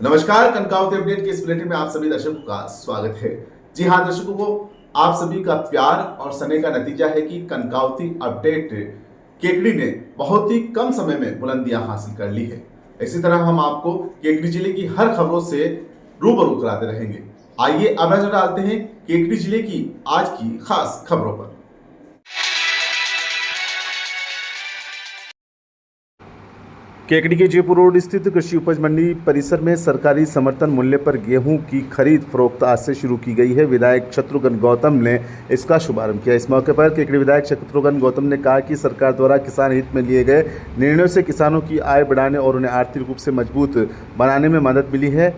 नमस्कार, कनकावती अपडेट के इस बुलेटिन में आप सभी दर्शकों का स्वागत है। जी हाँ दर्शकों को आप सभी का प्यार और समय का नतीजा है कि कनकावती अपडेट केकड़ी ने बहुत ही कम समय में बुलंदियां हासिल कर ली है। इसी तरह हम आपको केकड़ी जिले की हर खबरों से रूबरू कराते रहेंगे। आइए अब नजर डालते हैं केकड़ी जिले की आज की खास खबरों पर। केकड़ी के जयपुर रोड स्थित कृषि उपज मंडी परिसर में सरकारी समर्थन मूल्य पर गेहूं की खरीद फरोख्त आज से शुरू की गई है। विधायक शत्रुघ्न गौतम ने इसका शुभारंभ किया। इस मौके पर केकड़ी विधायक शत्रुघ्न गौतम ने कहा कि सरकार द्वारा किसान हित में लिए गए निर्णयों से किसानों की आय बढ़ाने और उन्हें आर्थिक रूप से मजबूत बनाने में मदद मिली है।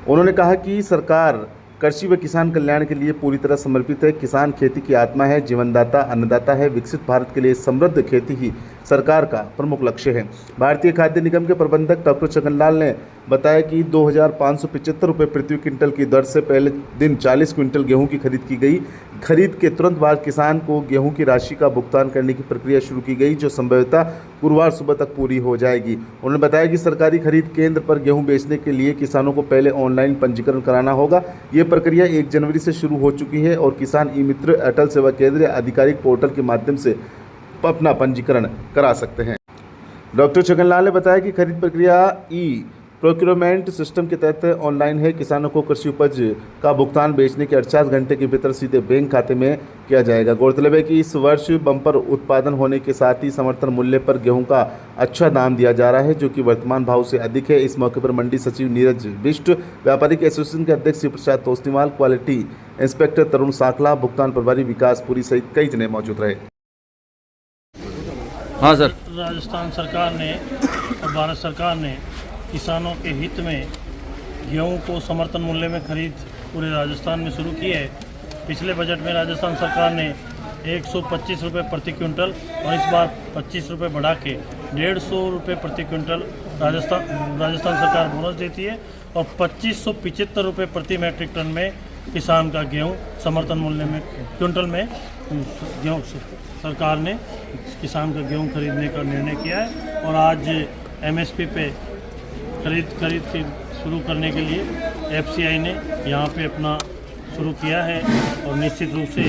उन्होंने कहा कि सरकार कृषि व किसान कल्याण के लिए पूरी तरह समर्पित है। किसान खेती की आत्मा है, जीवनदाता, अन्नदाता है। विकसित भारत के लिए समृद्ध खेती ही सरकार का प्रमुख लक्ष्य है। भारतीय खाद्य निगम के प्रबंधक डॉक्टर छगनलाल ने बताया कि 2,575 रुपये प्रति क्विंटल की दर से पहले दिन 40 क्विंटल गेहूं की खरीद की गई। खरीद के तुरंत बाद किसान को गेहूं की राशि का भुगतान करने की प्रक्रिया शुरू की गई, जो संभवतः गुरुवार सुबह तक पूरी हो जाएगी। उन्होंने बताया कि सरकारी खरीद केंद्र पर गेहूं बेचने के लिए किसानों को पहले ऑनलाइन पंजीकरण कराना होगा। ये प्रक्रिया 1 जनवरी से शुरू हो चुकी है और किसान ई मित्र, अटल सेवा केंद्र या आधिकारिक पोर्टल के माध्यम से अपना पंजीकरण करा सकते हैं। डॉक्टर छगनलाल ने बताया कि खरीद प्रक्रिया ई प्रोक्योरमेंट सिस्टम के तहत ऑनलाइन है। किसानों को कृषि उपज का भुगतान बेचने के 48 घंटे के भीतर सीधे बैंक खाते में किया जाएगा। गौरतलब है कि इस वर्ष बम्पर उत्पादन होने के साथ ही समर्थन मूल्य पर गेहूं का अच्छा दाम दिया जा रहा है, जो कि वर्तमान भाव से अधिक है। इस मौके पर मंडी सचिव नीरज बिष्ट, व्यापारिक एसोसिएशन के अध्यक्ष शिव प्रसाद तोस्नीवाल, क्वालिटी इंस्पेक्टर तरुण साखला, भुगतान प्रभारी विकास पुरी सहित कई जने मौजूद रहे। हाँ सर, राजस्थान सरकार ने और भारत सरकार ने किसानों के हित में गेहूं को समर्थन मूल्य में खरीद पूरे राजस्थान में शुरू की है। पिछले बजट में राजस्थान सरकार ने 125 रुपये प्रति क्विंटल और इस बार 25 रुपये बढ़ा के 150 रुपये प्रति क्विंटल राजस्थान सरकार बोनस देती है और 2575 रुपये प्रति मैट्रिक टन में किसान का गेहूं समर्थन मूल्य में क्विंटल में गेहूँ सरकार ने किसान का गेहूं खरीदने का निर्णय किया है। और आज MSP पे खरीद के शुरू करने के लिए FCI ने यहाँ पे अपना शुरू किया है और निश्चित रूप से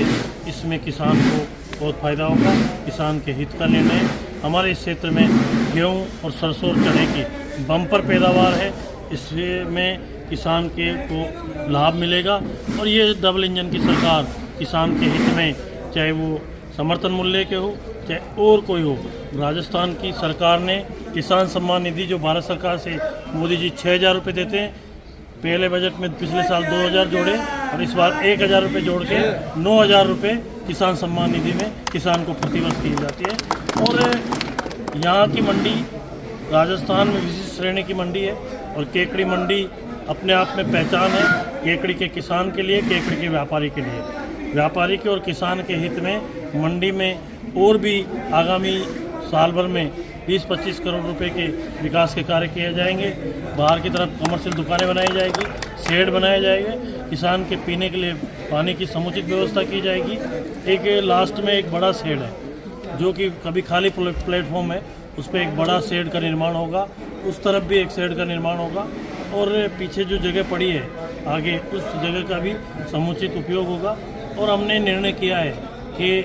इसमें किसान को बहुत फ़ायदा होगा। किसान के हित का निर्णय। हमारे इस क्षेत्र में गेहूं और सरसों और चने की बम्पर पैदावार है, इसमें किसान के को लाभ मिलेगा और ये डबल इंजन की सरकार किसान के हित में, चाहे वो समर्थन मूल्य के हो चाहे और कोई हो। राजस्थान की सरकार ने किसान सम्मान निधि, जो भारत सरकार से मोदी जी 6,000 रुपये देते हैं, पहले बजट में पिछले साल 2,000 जोड़े और इस बार 1,000 रुपये जोड़ के 9,000 रुपये किसान सम्मान निधि में किसान को प्रतिवर्ष दी जाती है। और यहाँ की मंडी राजस्थान में विशिष्ट श्रेणी की मंडी है और केकड़ी मंडी अपने आप में पहचान है। केकड़ी के किसान के लिए, केकड़ी के व्यापारी के लिए, व्यापारी के और किसान के हित में मंडी में और भी आगामी साल भर में 20-25 करोड़ रुपए के विकास के कार्य किए जाएंगे। बाहर की तरफ कमर्शियल दुकानें बनाई जाएगी, शेड बनाए जाएंगे, किसान के पीने के लिए पानी की समुचित व्यवस्था की जाएगी। एक लास्ट में एक बड़ा शेड है जो कि कभी खाली प्लेटफॉर्म है, उस पर एक बड़ा शेड का निर्माण होगा, उस तरफ भी एक शेड का निर्माण होगा और पीछे जो जगह पड़ी है आगे, उस जगह का भी समुचित उपयोग होगा। और हमने निर्णय किया है कि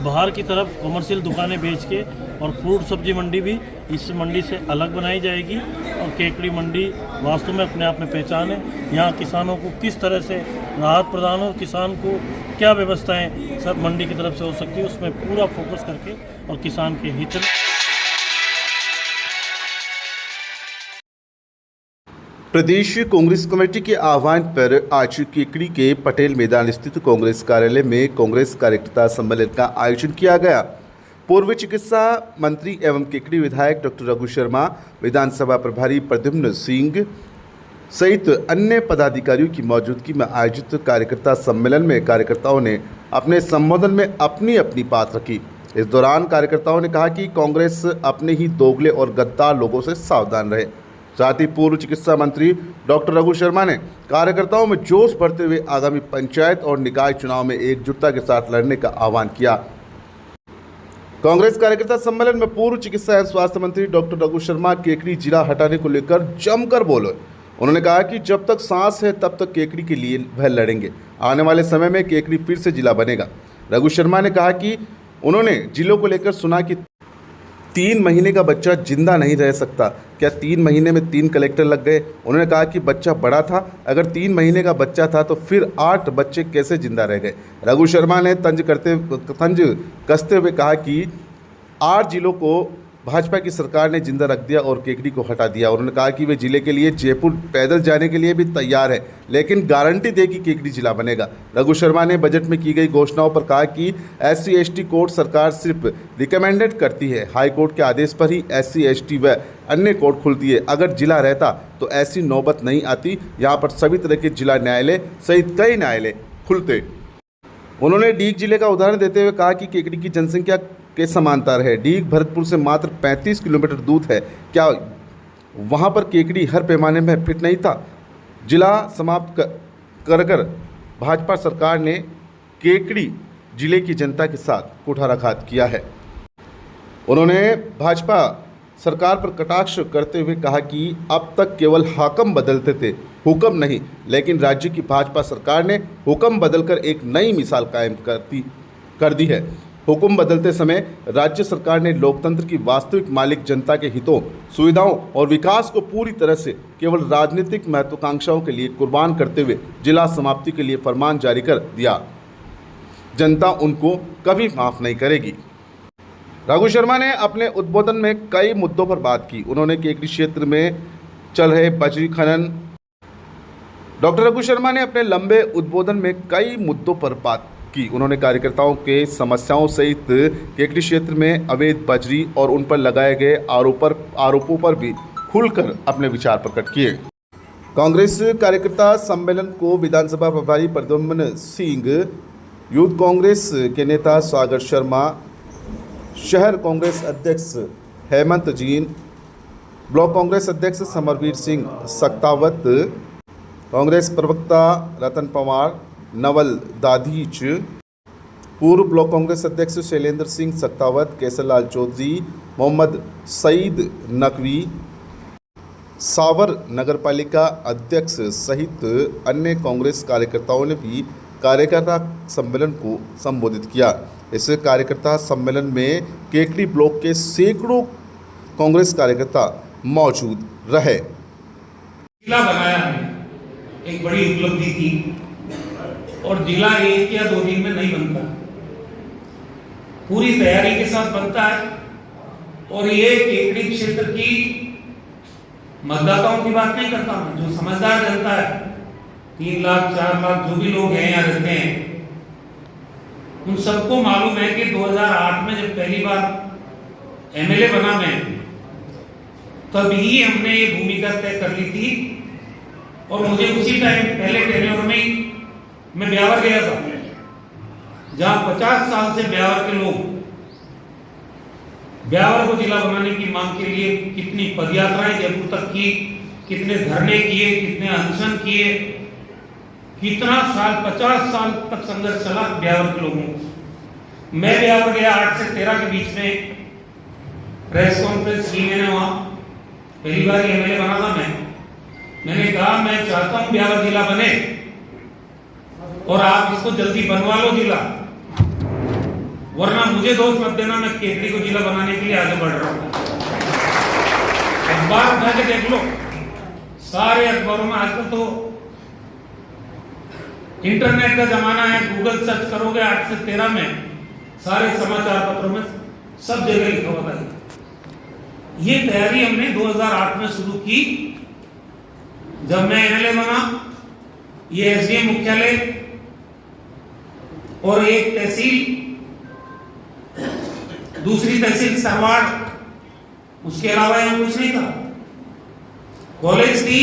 बाहर की तरफ कमर्शियल दुकानें बेच के और फ्रूट सब्जी मंडी भी इस मंडी से अलग बनाई जाएगी। और केकड़ी मंडी वास्तव में अपने आप में पहचान है। यहाँ किसानों को किस तरह से राहत प्रदान हो, किसान को क्या व्यवस्थाएं सब मंडी की तरफ से हो सकती है, उसमें पूरा फोकस करके और किसान के हित में। प्रदेश कांग्रेस कमेटी के आह्वान पर आज केकड़ी के पटेल मैदान स्थित कांग्रेस कार्यालय में कांग्रेस कार्यकर्ता सम्मेलन का आयोजन किया गया। पूर्व चिकित्सा मंत्री एवं केकड़ी विधायक डॉक्टर रघु शर्मा, विधानसभा प्रभारी प्रद्युम्न सिंह सहित अन्य पदाधिकारियों की मौजूदगी में आयोजित कार्यकर्ता सम्मेलन में कार्यकर्ताओं ने अपने संबोधन में अपनी अपनी बात रखी। इस दौरान कार्यकर्ताओं ने कहा कि कांग्रेस अपने ही दोगले और गद्दार लोगों से सावधान रहे। साथ ही पूर्व चिकित्सा मंत्री डॉक्टर रघु शर्मा ने कार्यकर्ताओं में जोश भरते हुए आगामी पंचायत और निकाय चुनाव में एकजुटता के साथ लड़ने का आह्वान किया। कांग्रेस कार्यकर्ता सम्मेलन में पूर्व चिकित्सा एवं स्वास्थ्य मंत्री डॉक्टर रघु शर्मा केकड़ी जिला हटाने को लेकर जमकर बोले उन्होंने कहा कि जब तक सांस है तब तक केकड़ी के लिए वह लड़ेंगे। आने वाले समय में केकड़ी फिर से जिला बनेगा। रघु शर्मा ने कहा कि उन्होंने जिलों को लेकर सुना कि 3 महीने का बच्चा जिंदा नहीं रह सकता। क्या 3 महीने में 3 कलेक्टर लग गए? उन्होंने कहा कि बच्चा बड़ा था, अगर 3 महीने का बच्चा था तो फिर 8 बच्चे कैसे जिंदा रह गए? रघु शर्मा ने तंज कसते हुए कहा कि 8 जिलों को भाजपा की सरकार ने जिंदा रख दिया और केकड़ी को हटा दिया। उन्होंने कहा कि वे जिले के लिए जयपुर पैदल जाने के लिए भी तैयार है, लेकिन गारंटी दे कि केकड़ी जिला बनेगा। रघु शर्मा ने बजट में की गई घोषणाओं पर कहा कि SC/ST कोर्ट सरकार सिर्फ रिकमेंडेड करती है, हाई कोर्ट के आदेश पर ही SC/ST व अन्य कोर्ट खुलती है। अगर जिला रहता तो ऐसी नौबत नहीं आती। यहाँ पर सभी तरह के जिला न्यायालय सहित कई न्यायालय खुलते। उन्होंने डीग जिले का उदाहरण देते हुए कहा कि केकड़ी की जनसंख्या के समांतर है। डीग भरतपुर से मात्र 35 किलोमीटर दूर है। क्या वहां पर केकड़ी हर पैमाने में फिट नहीं था? जिला समाप्त कर भाजपा सरकार ने केकड़ी जिले की जनता के साथ कुठाराघात किया है। उन्होंने भाजपा सरकार पर कटाक्ष करते हुए कहा कि अब तक केवल हाकम बदलते थे, हुक्म नहीं। लेकिन राज्य की भाजपा सरकार ने हुक्म बदलकर एक नई मिसाल कायम कर दी है। हुक्म बदलते समय राज्य सरकार ने लोकतंत्र की वास्तविक मालिक जनता के हितों, सुविधाओं और विकास को पूरी तरह से केवल राजनीतिक महत्वाकांक्षाओं के लिए कुर्बान करते हुए जिला समाप्ति के लिए फरमान जारी कर दिया। जनता उनको कभी माफ नहीं करेगी। रघु शर्मा ने अपने उद्बोधन में कई मुद्दों पर बात की। उन्होंने केकड़ी क्षेत्र में चल रहे बजरी खनन। डॉक्टर रघु शर्मा ने अपने लंबे उद्बोधन में कई मुद्दों पर बात की। उन्होंने कार्यकर्ताओं के समस्याओं सहित केकड़ी क्षेत्र में अवैध बजरी और उन पर लगाए गए आरोपों पर भी खुलकर अपने विचार प्रकट किए। कांग्रेस कार्यकर्ता सम्मेलन को विधानसभा प्रभारी प्रद्युम्न सिंह, यूथ कांग्रेस के नेता सागर शर्मा, शहर कांग्रेस अध्यक्ष हेमंत जीन, ब्लॉक कांग्रेस अध्यक्ष समरवीर सिंह सक्तावत, कांग्रेस प्रवक्ता रतन पवार, नवल दाधीच, पूर्व ब्लॉक कांग्रेस अध्यक्ष शैलेंद्र सिंह सक्तावत, केसरलाल चौधरी, मोहम्मद सईद नकवी, सावर नगरपालिका अध्यक्ष सहित अन्य कांग्रेस कार्यकर्ताओं ने भी कार्यकर्ता सम्मेलन को संबोधित किया। इस कार्यकर्ता सम्मेलन में केकड़ी ब्लॉक के सैकड़ों कांग्रेस कार्यकर्ता मौजूद रहे। जिला बनाया है, एक बड़ी उपलब्धि थी और जिला 1 या 2 दिन में नहीं बनता, पूरी तैयारी के साथ बनता है। और ये केकड़ी क्षेत्र की मतदाताओं की बात नहीं करता मैं, जो समझदार जनता है, 3 लाख 4 लाख जो भी लोग हैं यहाँ रहते हैं, उन सबको मालूम है कि 2008 में जब पहली बार MLA बना मैं, तभी हमने ये भूमिका तय कर ली थी। और मुझे उसी टाइम पहले टेन्योर में मैं ब्यावर गया था, जहां 50 साल से ब्यावर के लोग ब्यावर को जिला बनाने की मांग के लिए कितनी पदयात्राएं जयपुर तक की, कितने धरने किए, कितने अनशन किए, कितना साल 50 साल तक संघर्ष चला ब्यावर के लोगों को। मैं ब्यावर गया 8 से 13 के बीच में, प्रेस कॉन्फ्रेंस की मैंने वहां, पहली बार MLA बना था मैंने कहा मैं चाहता हूं ब्यावर जिला बने और आप इसको जल्दी बनवा लो जिला, वरना मुझे दोष मत देना, मैं केकड़ी को जिला बनाने के लिए आगे बढ़ रहा हूं। अखबार उठा के देख लो, सारे अखबारों में आजकल तो इंटरनेट का जमाना है, गूगल सर्च करोगे 8 से 13 में सारे समाचार पत्रों में सब जगह लिखा हुआ था। ये तैयारी हमने 2008 में शुरू की, जब मैं MLA बना। ये SDM मुख्यालय और एक तहसील, दूसरी तहसील सरवाड़, उसके अलावा यहाँ कुछ नहीं था। कॉलेज थी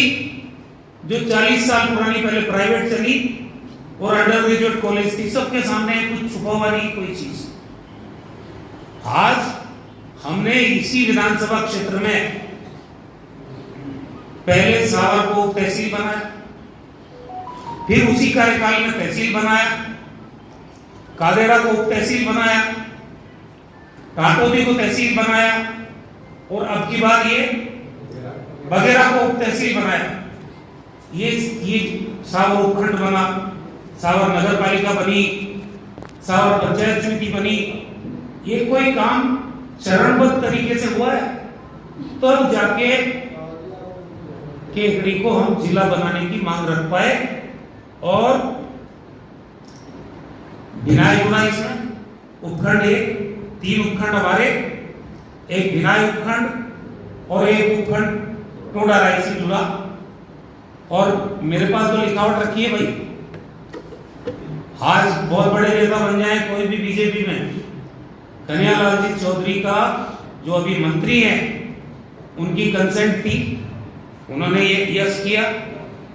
जो 40 साल पुरानी, पहले प्राइवेट चली और अंडर ग्रेजुएट कॉलेज थी, सबके सामने कुछ छुपा हुआ नहीं कोई चीज। आज हमने इसी विधानसभा क्षेत्र में पहले सावर को तहसील बनाया, फिर उसी कार्यकाल में तहसील बनाया, कादेरा को उप तहसील बनाया, टाटोदी को तहसील बनाया और अब की बार ये बगेरा को उप तहसील बनाया। ये सावर उपखंड बना, सावर नगर पालिका बनी, सावर पंचायत समिति बनी, ये कोई काम चरणबद्ध तरीके से हुआ है, तब जाके केकड़ी को हम जिला बनाने की मांग रख पाए। और भिनाई गुना इसमें उपखंड 3 उपखंड हमारे, एक भिनाई उपखंड और एक उपखंड टोडा राय से जुड़ा। और मेरे पास तो लिखावट रखी है भाई, आज बहुत बड़े नेता बन जाए कोई भी बीजेपी में, कन्हैयालाल जी चौधरी का जो अभी मंत्री है उनकी कंसेंट थी, उन्होंने ये यस किया,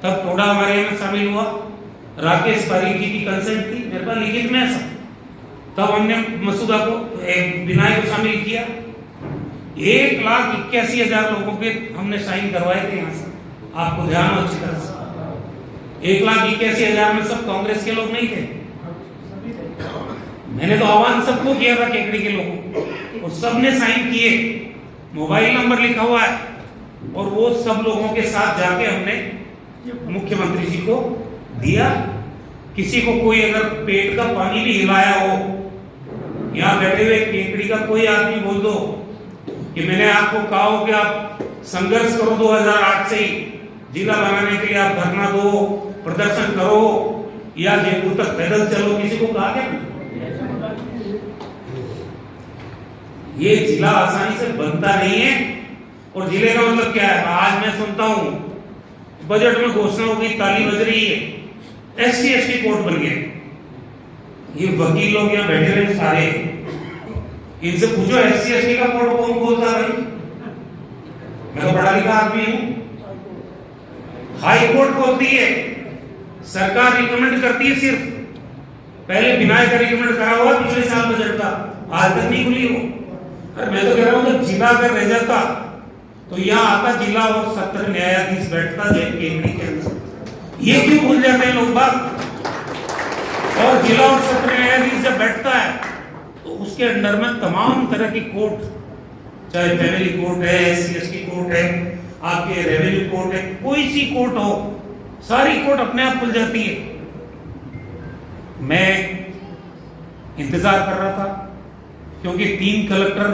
तब टोडा हमारे में शामिल हुआ। राकेश पारीक जी की कंसेंट थी, मेरे पास लिखित में ऐसा, तब हमने मसूदा को बिनाई को शामिल किया। 1,81,000 लोगों के हमने साइन करवाए थे यहाँ से, आपको ध्यान हो अच्छी तरह से। 1,81,000 में सब कांग्रेस के लोग नहीं थे, मैंने तो आह्वान सबको किया था केकड़ी के लोगों को, और सबने साइन किए, मोबाइल नंबर लिखा हुआ है, और वो सब लोगों के साथ जाके हमने मुख्यमंत्री जी को दिया। किसी को कोई अगर पेट का पानी भी हिलाया हो, यहाँ बैठे हुए केकड़ी का कोई आदमी बोल दो कि मैंने आपको कहा हो कि आप संघर्ष करो 2008 से ही जिला बनाने के लिए, आप धरना दो, प्रदर्शन करो, या जयपुर तक पैदल चलो, किसी को कहा क्या? ये जिला आसानी से बनता नहीं है। और जिले का मतलब क्या है? आज मैं सुनता हूं बजट में घोषणा हो गई, ताली बज रही है, SC ST कोर्ट बन गया। ये वकील लोग यहाँ बैठे रहे सारे, इनसे पूछो SC ST का कोर्ट कौन खोलता है? मैं तो पढ़ा लिखा आदमी हूं। हाई कोर्ट खोलती है, सरकार रिकमेंड करती है, सिर्फ पहले बिनाई का रिकमेंड करा हुआ पिछले साल बजट का, आज तक नहीं खुली हो। अरे मैं तो कह रहा हूं जिला अगर रह जाता तो यहाँ आता जिला और 17 न्यायाधीश बैठता जय केकड़ी के अंदर। ये क्यों भूल जाते हैं लोग बात? और जिला और 17 न्यायाधीश जब बैठता है तो उसके अंडर में तमाम तरह की कोर्ट, चाहे फैमिली कोर्ट है, SC ST कोर्ट है, आपके रेवेन्यू कोर्ट है, कोई सी कोर्ट हो, सारी कोर्ट अपने आप खुल जाती है। मैं इंतजार कर रहा था क्योंकि 3 कलेक्टर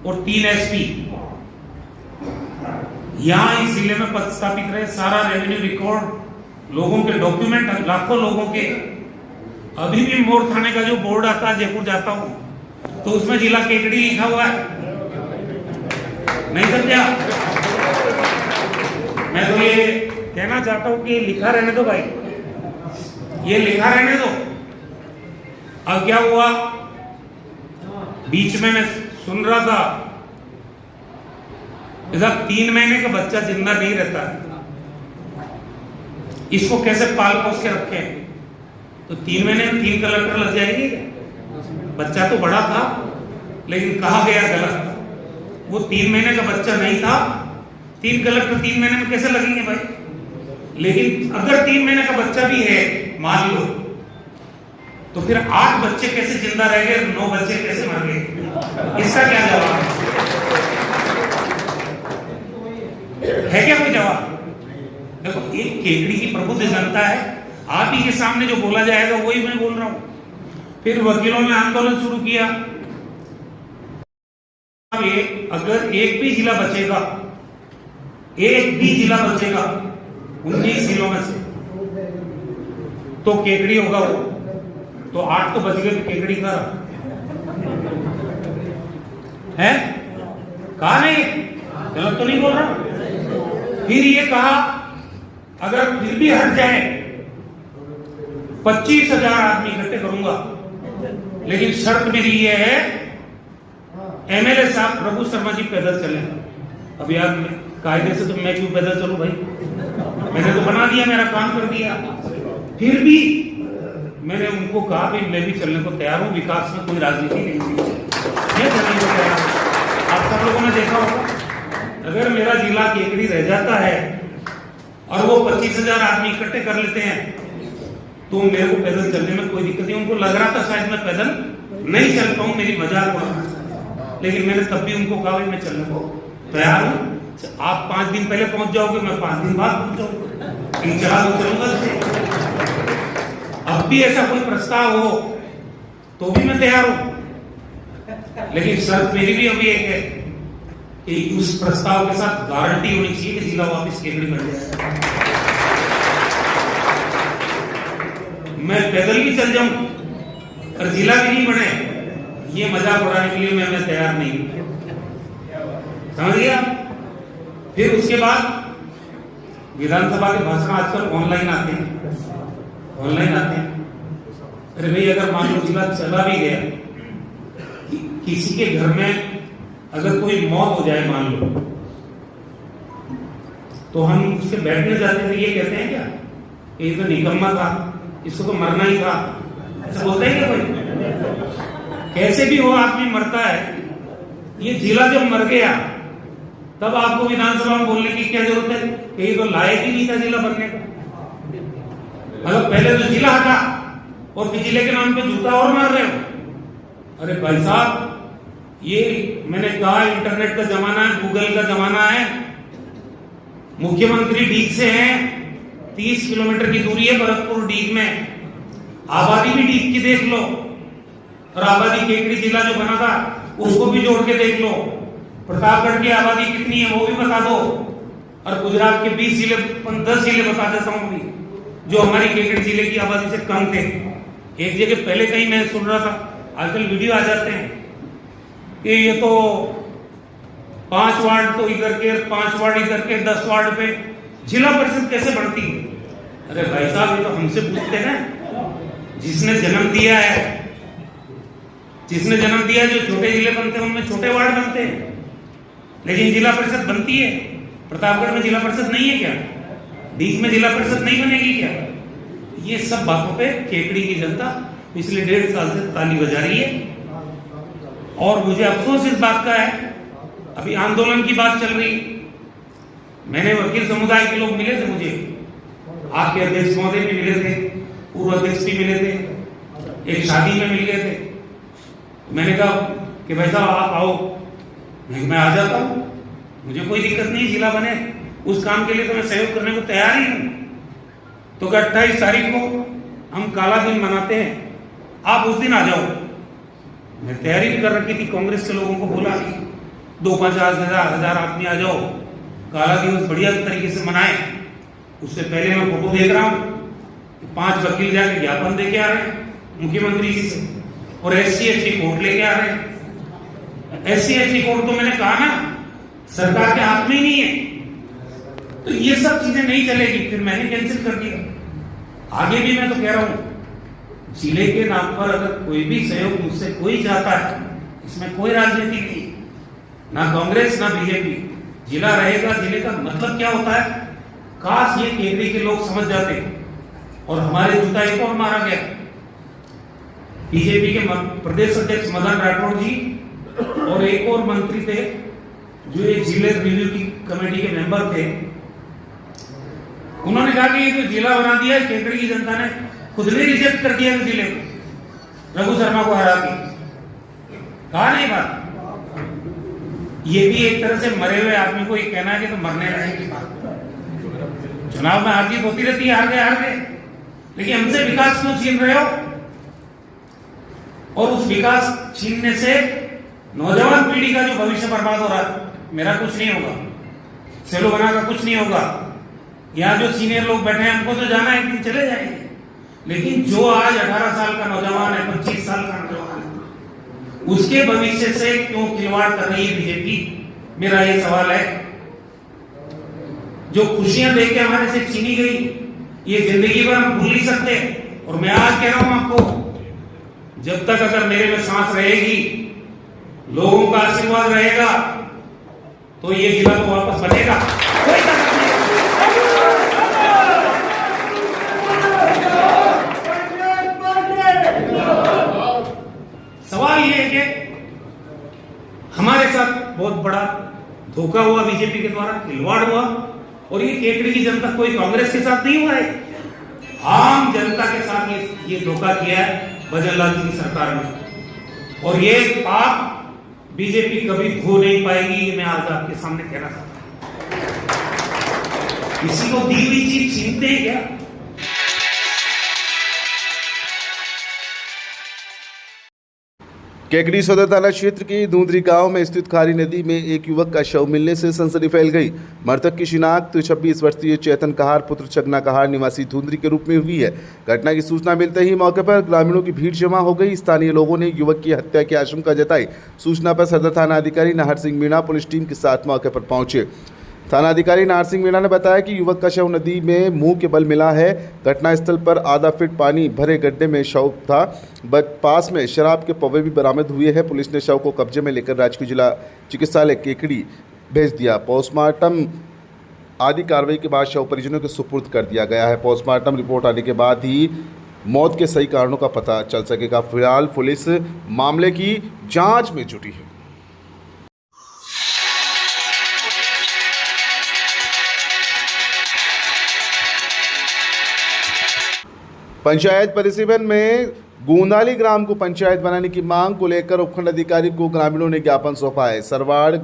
और 3 SP यहां इस जिले में पद स्थापित रहे, सारा रेवेन्यू रिकॉर्ड, लोगों के डॉक्यूमेंट, लाखों लोगों के। अभी भी मोर थाने का जो बोर्ड आता है, जयपुर जाता हूं तो उसमें जिला केकड़ी लिखा हुआ है, नहीं सर क्या? मैं तो ये कहना चाहता हूं कि लिखा रहने दो भाई, ये लिखा रहने दो। अब क्या हुआ, बीच में मैं सुन रहा था 3 महीने का बच्चा जिंदा नहीं रहता, इसको कैसे पाल पोस के रखे? तो 3 महीने में 3 कलेक्टर लग जाएंगे। बच्चा तो बड़ा था लेकिन कहा गया गलत, वो 3 महीने का बच्चा नहीं था। 3 कलेक्टर 3 महीने में कैसे लगेंगे भाई? लेकिन अगर 3 महीने का बच्चा भी है मान लो, तो फिर 8 बच्चे कैसे जिंदा रह गए, 9 बच्चे कैसे मर गए? इसका क्या जवाब है? क्या कोई जवाब? देखो, एक केकड़ी की प्रबुद्ध जनता है, आप ही के सामने जो बोला जाएगा वही मैं बोल रहा हूं। फिर वकीलों ने आंदोलन शुरू किया। अगर एक भी जिला बचेगा, एक भी जिला बचेगा 19 जिलों में से, तो केकड़ी होगा वो। तो 8 तो बच गए, केकड़ी का है, कहा नहीं, गलत तो नहीं बोल रहा। फिर ये कहा अगर फिर भी हट जाए 25,000 आदमी इकट्ठे करूंगा, लेकिन शर्त मेरी ये है MLA साहब प्रभु शर्मा जी पैदल चले। अब यार कायदे से तो मैं क्यों पैदल चलूं भाई, मैंने तो बना दिया, मेरा काम कर दिया। फिर भी मैंने उनको कहा कि मैं भी चलने को तैयार हूं, विकास में कोई राजनीति नहीं थी, मैं चलने को तैयार हूं। आप सब लोगों ने देखा होगा, अगर मेरा जिला केकड़ी रह जाता है और वो 25,000 आदमी इकट्ठे कर लेते हैं तो मेरे को पैदल चलने में कोई दिक्कत नहीं। उनको लग रहा था शायद मैं पैदल नहीं चल पाऊं, मेरी मजाक उड़ा, लेकिन मैंने तब भी उनको कहा मैं चलने को तैयार हूं। आप 5 दिन पहले पहुंच जाओगे, मैं 5 दिन बाद पहुंच जाऊंगा। कि चला तो चलूंगा से। अब भी ऐसा कोई प्रस्ताव हो तो भी मैं तैयार हूं, लेकिन शर्त मेरी भी अभी एक है कि उस प्रस्ताव के साथ गारंटी होनी चाहिए कि जिला वापस केकड़ी बन जाए। मैं पैदल भी चल जाऊं और जिला भी नहीं बने, ये मजाक उड़ाने के लिए मैं तैयार नहीं हूं, समझ गया। फिर उसके बाद विधानसभा के भाषण आजकल ऑनलाइन आते हैं। अरे भाई, अगर मान लो जिला चला भी गया, किसी के घर में अगर कोई मौत हो जाए मान लो, तो हम उसके बैठने जाते थे, ये कहते हैं क्या कि ये तो निकम्मा था, इसको तो मरना ही था, ऐसा बोलते हैं क्या कोई? कैसे भी हो आदमी मरता है। ये जिला जब मर गया तब आपको विधानसभा में बोलने की क्या जरूरत है कि ये तो लायक ही नहीं था जिला बनने का। मतलब पहले तो जिला हटा और फिर जिले के नाम पे जूता और मार रहे हो। अरे भाई साहब, ये मैंने कहा इंटरनेट का जमाना है, गूगल का जमाना है। मुख्यमंत्री डीग से हैं, 30 किलोमीटर की दूरी है भरतपुर डीग में, आबादी भी डीग की देख लो, और आबादी केकड़ी जिला जो बना था उसको भी जोड़ के देख लो। प्रतापगढ़ की आबादी कितनी है वो भी बता दो, और गुजरात के 20 जिले 10 जिले बता देता हूं भी, जो हमारी केकड़ी जिले की आबादी से कम थे। एक जगह पहले कहीं मैं सुन रहा था, आजकल वीडियो आ जाते हैं कि ये तो 5 वार्ड तो इधर के, 5 वार्ड इधर के, 10 वार्ड पे जिला परिषद कैसे बढ़ती है। अरे भाई साहब, ये तो हमसे पूछते हैं जिसने जन्म दिया है, जो छोटे जिले बनते हैं उनमें छोटे वार्ड बनते हैं, लेकिन जिला परिषद बनती है। प्रतापगढ़ में जिला परिषद नहीं है क्या? डीग में जिला परिषद नहीं बनेगी क्या? ये सब बातों पे केकड़ी की जनता पिछले 1.5 साल से ताली बजा रही है। और मुझे अफसोस इस बात का है, अभी आंदोलन की बात चल रही, मैंने वकील समुदाय के लोग मिले थे मुझे, आपके अध्यक्ष महोदय भी मिले थे, पूर्व अध्यक्ष भी मिले थे, एक शादी में मिल गए थे। मैंने कहा कि भाई साहब आप आओ, मैं आ जाता हूं, मुझे कोई दिक्कत नहीं, जिला बने उस काम के लिए तो मैं सहयोग करने को तैयार ही हूं। तो 28 तारीख को हम काला दिन मनाते हैं, आप उस दिन आ जाओ। मैं तैयारी भी कर रखी थी, कांग्रेस के लोगों को बोला 2-5 हजार आदमी आ जाओ, काला दिवस बढ़िया तरीके से मनाए। उससे पहले मैं फोटो देख रहा हूं 5 वकील जाके ज्ञापन दे के आ रहे हैं मुख्यमंत्री जी से, और SC/ST कोर्ट लेके आ रहे हैं। SC/ST कोर्ट तो मैंने कहा ना सरकार के हाथ में ही नहीं है, तो ये सब चीजें नहीं चलेगी। फिर मैंने कैंसिल कर दिया। आगे भी मैं तो कह रहा हूं, जिले के नाम पर अगर कोई भी सहयोग मुझसे कोई चाहता है, इसमें कोई राजनीति नहीं, ना कांग्रेस ना बीजेपी। जिला रहेगा, जिले का मतलब क्या होता है, काश ये केंद्रीय के लोग समझ जाते। और हमारे जूता एक और मारा गया, बीजेपी के प्रदेश अध्यक्ष मदन राठौड़ जी और एक और मंत्री थे जो एक जिले रिव्यू की कमेटी के मेंबर थे। उन्होंने कहा कि ये जो जिला बना दिया है केकड़ी की जनता ने खुद ने रिजेक्ट कर दिया जिले को, रघु शर्मा को हरा के। कहा नहीं बात, ये भी एक तरह से मरे हुए आदमी को ये कहना है कि तो मरने रहे की बात। चुनाव में हार जीत होती रहती है, हार गए, लेकिन हमसे विकास क्यों छीन रहे हो? और उस विकास छीनने से नौजवान पीढ़ी का जो भविष्य बर्बाद हो रहा है, मेरा कुछ नहीं होगा, सेलो बना का कुछ नहीं होगा। यहाँ जो सीनियर लोग बैठे हैं हमको तो जाना है, एक दिन चले जाएंगे, लेकिन जो आज 18 साल का नौजवान है, 25 साल का नौजवान है, उसके भविष्य से क्यों खिलवाड़ कर रही है बीजेपी? मेरा ये सवाल है। जो खुशियां देख के हमारे से छीनी गई, ये जिंदगी भर हम भूल नहीं सकते। और मैं आज कह रहा हूं आपको, जब तक अगर मेरे में सांस रहेगी, लोगों का आशीर्वाद रहेगा, तो ये जिला तो वापस बनेगा। कोई ताकत नहीं। सवाल ये है कि हमारे साथ बहुत बड़ा धोखा हुआ, बीजेपी के द्वारा खिलवाड़ हुआ, और ये केकड़ी की जनता कोई कांग्रेस के साथ नहीं हुआ है, आम जनता के साथ ये धोखा किया है भजन लाल जी की सरकार ने। और ये पाप बीजेपी कभी धो नहीं पाएगी, ये मैं आज आपके सामने कहना चाहता हूं। किसी को दी हुई चीज छीनते हैं क्या? केकड़ी सदर थाना क्षेत्र के दूंदरी गांव में स्थित खारी नदी में एक युवक का शव मिलने से सनसनी फैल गई। मृतक की शिनाख्त 26 वर्षीय चेतन कहार पुत्र छगना कहार निवासी धुंदरी के रूप में हुई है। घटना की सूचना मिलते ही मौके पर ग्रामीणों की भीड़ जमा हो गई। स्थानीय लोगों ने युवक की हत्या की आशंका जताई। सूचना पर सदर थाना अधिकारी नाहर सिंह मीणा पुलिस टीम के साथ मौके पर पहुंचे। थाना अधिकारी नाहर सिंह मीणा ने बताया कि युवक का शव नदी में मुंह के बल मिला है। घटनास्थल पर आधा फीट पानी भरे गड्ढे में शव था। पास में शराब के पौवे भी बरामद हुए हैं। पुलिस ने शव को कब्जे में लेकर राजकीय जिला चिकित्सालय केकड़ी भेज दिया। पोस्टमार्टम आदि कार्रवाई के बाद शव परिजनों के सुपुर्द कर दिया गया है। पोस्टमार्टम रिपोर्ट आने के बाद ही मौत के सही कारणों का पता चल सकेगा। फिलहाल पुलिस मामले की जाँच में जुटी है। पंचायत परिसीमन में गोंदाली ग्राम को पंचायत बनाने की मांग को लेकर उपखंड अधिकारी को ग्रामीणों ने ज्ञापन सौंपा है। सरवाड़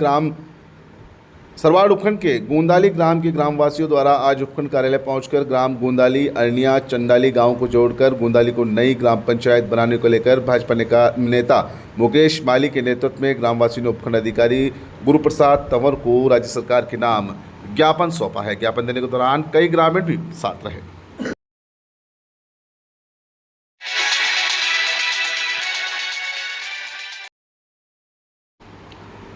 उपखंड के गोंदाली ग्राम के ग्रामवासियों द्वारा आज उपखंड कार्यालय पहुंचकर ग्राम गोंदाली अरनिया चंडाली गांव को जोड़कर गोंदाली को नई ग्राम पंचायत बनाने को लेकर भाजपा नेता मुकेश माली के नेतृत्व में ग्रामवासियों ने उपखंड अधिकारी गुरुप्रसाद तंवर को राज्य सरकार के नाम ज्ञापन सौंपा है। ज्ञापन देने के दौरान कई ग्रामीण भी साथ रहे।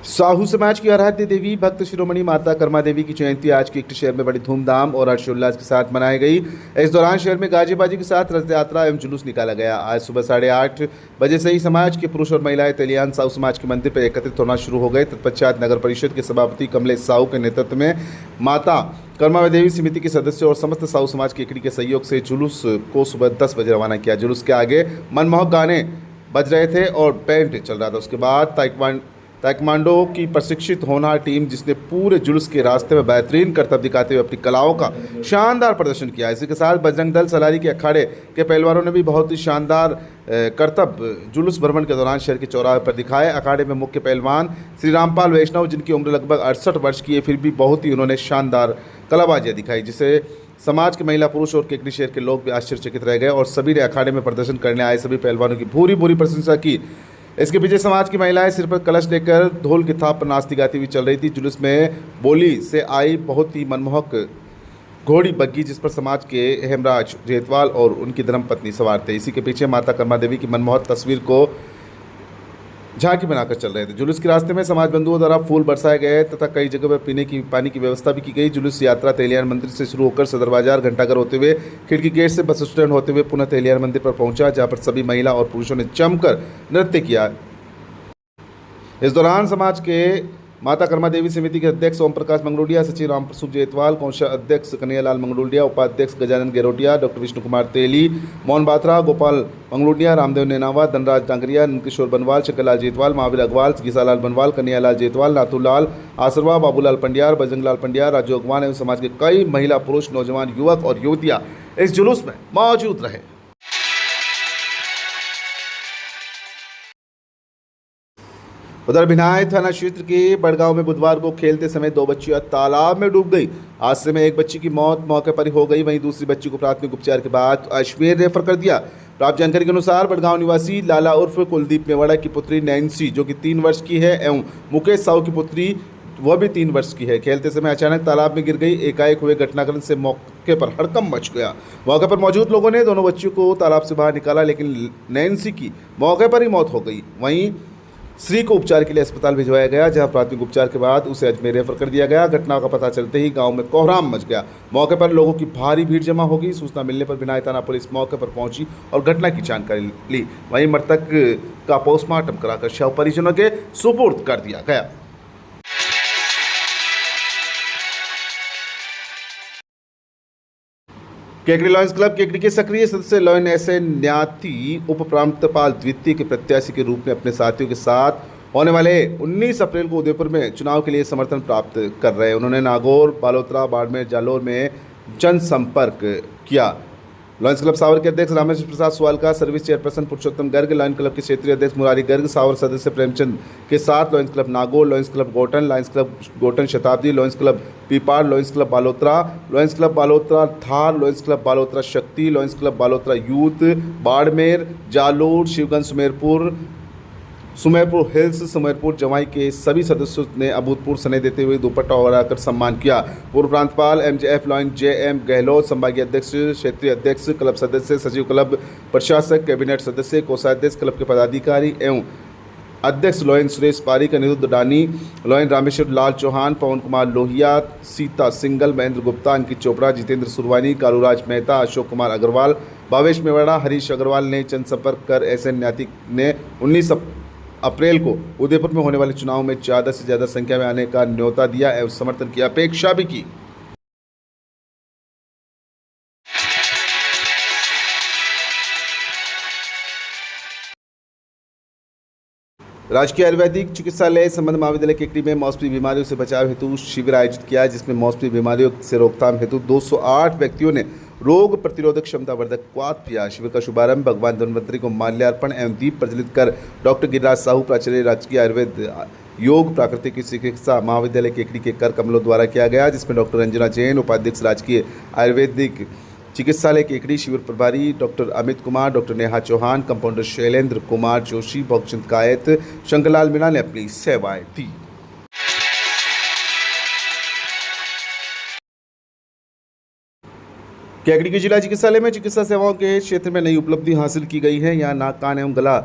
साहू समाज की आराध्य देवी भक्त शिरोमणि माता कर्मा देवी की जयंती आज केकड़ी शहर में बड़ी धूमधाम और हर्षोल्लास के साथ मनाई गई। इस दौरान शहर में गाजीबाजी के साथ रथ यात्रा एवं जुलूस निकाला गया। आज सुबह 8:30 बजे से ही समाज के पुरुष और महिलाएं तेलियान साहू समाज के मंदिर पर एकत्रित होना शुरू हो गए। तत्पश्चात नगर परिषद के सभापति कमलेश साहू के नेतृत्व में माता कर्मा देवी समिति के सदस्यों और समस्त साहू समाज केकड़ी के सहयोग से जुलूस को सुबह 10 बजे रवाना किया। जुलूस के आगे मनमोहक गाने बज रहे थे और बैंड चल रहा था। उसके बाद ताइक्वांडो की प्रशिक्षित होनहार टीम जिसने पूरे जुलूस के रास्ते में बेहतरीन करतब दिखाते हुए अपनी कलाओं का शानदार प्रदर्शन किया। इसी के साथ बजरंग दल सलारी के अखाड़े के पहलवानों ने भी बहुत ही शानदार करतब जुलूस भ्रमण के दौरान शहर के चौराहे पर दिखाए। अखाड़े में मुख्य पहलवान श्री रामपाल वैष्णव जिनकी उम्र लगभग 68 वर्ष की है, फिर भी बहुत ही उन्होंने शानदार कलाबाजियाँ दिखाई, जिसे समाज के महिला पुरुष और केकड़ी शहर के लोग भी आश्चर्यचकित रह गए और सभी ने अखाड़े में प्रदर्शन करने आए सभी पहलवानों की भूरी प्रशंसा की। इसके पीछे समाज की महिलाएं सिर पर कलश लेकर ढोल की थाप पर नाचती गाती हुई चल रही थी। जुलूस में बोली से आई बहुत ही मनमोहक घोड़ी बग्गी जिस पर समाज के हेमराज जेतवाल और उनकी धर्मपत्नी सवार थे। इसी के पीछे माता कर्मा देवी की मनमोहक तस्वीर को झांकी बनाकर चल रहे थे। जुलूस के रास्ते में समाज बंधुओं द्वारा फूल बरसाए गए तथा कई जगह पर पीने की पानी की व्यवस्था भी की गई। जुलूस यात्रा तेलियान मंदिर से शुरू होकर सदर बाजार घंटाघर होते हुए खिड़की गेट से बस स्टैंड होते हुए पुनः तेलियान मंदिर पर पहुंचा, जहां पर सभी महिला और पुरुषों ने जमकर नृत्य किया। इस दौरान समाज के माता कर्मा देवी समिति के अध्यक्ष ओम प्रकाश मंगरूडिया, सचिव राम प्रसूद जेतवाल, कोषा अध्यक्ष कन्हैयालाल मंगरूडिया, उपाध्यक्ष गजानन गेरोटिया, डॉक्टर विष्णु कुमार तेली, मोहन बात्रा, गोपाल मंगरूडिया, रामदेव नेनावा, धनराज डांगरिया, नंदकिशोर बनवाल, शंकरलाल जेतवाल, महावीर अग्रवाल, गीसालाल बनवाल, कन्हैयालाल जेतवाल, नाथूलाल आसरवा, बाबूलाल पंड्यार, बजरंगलाल पंड्यार, राजू अगवान एवं समाज के कई महिला पुरुष नौजवान युवक और युवतियाँ इस जुलूस में मौजूद रहे। उधर भिनाई थाना क्षेत्र के बड़गांव में बुधवार को खेलते समय 2 बच्चियां तालाब में डूब गई। हादसे में एक बच्ची की मौत मौके पर ही हो गई, वहीं दूसरी बच्ची को प्राथमिक उपचार के बाद अजमेर रेफर कर दिया। प्राप्त जानकारी के अनुसार बड़गांव निवासी लाला उर्फ कुलदीप मेवाड़ा की पुत्री नैन्सी जो कि 3 वर्ष की है एवं मुकेश साहू की पुत्री वह भी 3 वर्ष की है, खेलते समय अचानक तालाब में गिर गई। एकाएक हुए घटनाक्रम से मौके पर हड़कंप मच गया। मौके पर मौजूद लोगों ने दोनों बच्चियों को तालाब से बाहर निकाला, लेकिन नैन्सी की मौके पर ही मौत हो गई। वहीं श्री को उपचार के लिए अस्पताल भिजवाया गया, जहां प्राथमिक उपचार के बाद उसे अजमेर रेफर कर दिया गया। घटना का पता चलते ही गांव में कोहराम मच गया। मौके पर लोगों की भारी भीड़ जमा हो गई। सूचना मिलने पर भिनाई थाना पुलिस मौके पर पहुंची और घटना की जानकारी ली। वहीं मृतक का पोस्टमार्टम कराकर शव परिजनों के सुपुर्द कर दिया गया। केकड़ी लॉयंस क्लब केकड़ी के सक्रिय सदस्य लॉयन एसए न्याथी उप प्रांतपाल द्वितीय के प्रत्याशी के रूप में अपने साथियों के साथ होने वाले 19 अप्रैल को उदयपुर में चुनाव के लिए समर्थन प्राप्त कर रहे हैं। उन्होंने नागौर, बालोतरा, बाड़मेर, जालोर में जनसंपर्क किया। लॉयंस क्लब सावर के अध्यक्ष रामेश्वर प्रसाद सुवालका, सर्विस चेयरपर्सन पुरुषोत्तम गर्ग, लॉयंस क्लब के क्षेत्रीय अध्यक्ष मुरारी गर्ग, सावर सदस्य प्रेमचंद के साथ Lions Club Nagaur, Lions Club Gotan, Lions Club Gotan Shatabdi, Lions Club Pipar, Lions Club Balotra, Lions Club Balotra Thar, Lions Club Balotra Shakti, Lions Club Balotra youth, Barmer, Jalore, Sheoganj, Sumerpur hills, Sumerpur Jawai के सभी सदस्यों ने अभूतपूर्व स्नेह देते हुए दुपट्टा ओढ़ाकर सम्मान किया। पूर्व प्रांतपाल MJF लॉयन JM गहलोत, संभागीय अध्यक्ष, क्षेत्रीय अध्यक्ष, क्लब सदस्य, सचिव क्लब, प्रशासक, कैबिनेट सदस्य, कोषाध्यक्ष, क्लब के पदाधिकारी एवं अध्यक्ष लॉयन सुरेश पारिक, अनिरुद्ध डानी, लॉयन रामेश्वर लाल चौहान, पवन कुमार लोहिया, सीता सिंगल, महेंद्र गुप्ता, अंकित चोपड़ा, जितेंद्र सुरवानी, कालूराज मेहता, अशोक कुमार अग्रवाल, भावेश मेवाड़ा, हरीश अग्रवाल ने जनसंपर्क कर SN न्यातिक ने 19 अप्रैल को उदयपुर में होने वाले चुनाव में ज़्यादा से ज़्यादा संख्या में आने का न्योता दिया एवं समर्थन की अपेक्षा भी की। राजकीय आयुर्वेदिक चिकित्सालय संबंध महाविद्यालय केकड़ी में मौसमी बीमारियों से बचाव हेतु शिविर आयोजित किया, जिसमें मौसमी बीमारियों से रोकथाम हेतु 208 व्यक्तियों ने रोग प्रतिरोधक क्षमता वर्धक क्वाथ पिया। शिविर का शुभारंभ भगवान धन्वंतरी को माल्यार्पण एवं दीप प्रज्वलित कर डॉक्टर गिरिराज साहू, प्राचार्य राजकीय आयुर्वेद योग प्राकृतिक चिकित्सा महाविद्यालय केकड़ी के कर कमलों द्वारा किया गया, जिसमें डॉक्टर रंजना जैन, उपाध्यक्ष राजकीय आयुर्वेदिक चिकित्सालय केकड़ी, शिविर प्रभारी doctor Amit Kumar, doctor Neha Chauhan, compounder Shailendra Kumar Joshi, Bhogchand Kayat, Shankarlal Meena ने अपनी सेवाएं दी। केकड़ी के जिला चिकित्सालय में चिकित्सा सेवाओं के क्षेत्र में नई उपलब्धि हासिल की गई है। यहाँ नाक, कान एवं गला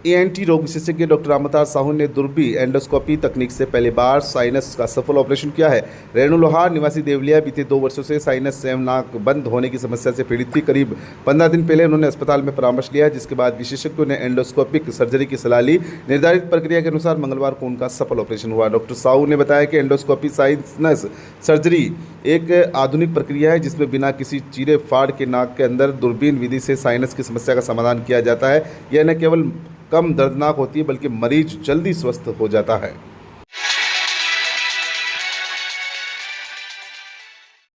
ENT रोग विशेषज्ञ डॉक्टर रामतार साहू ने दूरबी एंडोस्कोपी तकनीक से पहली बार साइनस का सफल ऑपरेशन किया है। रेणु लोहार निवासी देवलिया बीते 2 वर्षों से साइनस एवं नाक बंद होने की समस्या से पीड़ित थी। करीब 15 दिन पहले उन्होंने अस्पताल में परामर्श लिया, जिसके बाद विशेषज्ञों ने एंडोस्कोपिक सर्जरी की सलाह ली। निर्धारित प्रक्रिया के अनुसार मंगलवार को उनका सफल ऑपरेशन हुआ। डॉक्टर साहू ने बताया कि एंडोस्कोपी साइनस सर्जरी एक आधुनिक प्रक्रिया है, जिसमें बिना किसी चीरे फाड़ के नाक के अंदर दूरबीन विधि से साइनस की समस्या का समाधान किया जाता है। यह न केवल कम दर्दनाक होती है, बल्कि मरीज जल्दी स्वस्थ हो जाता है।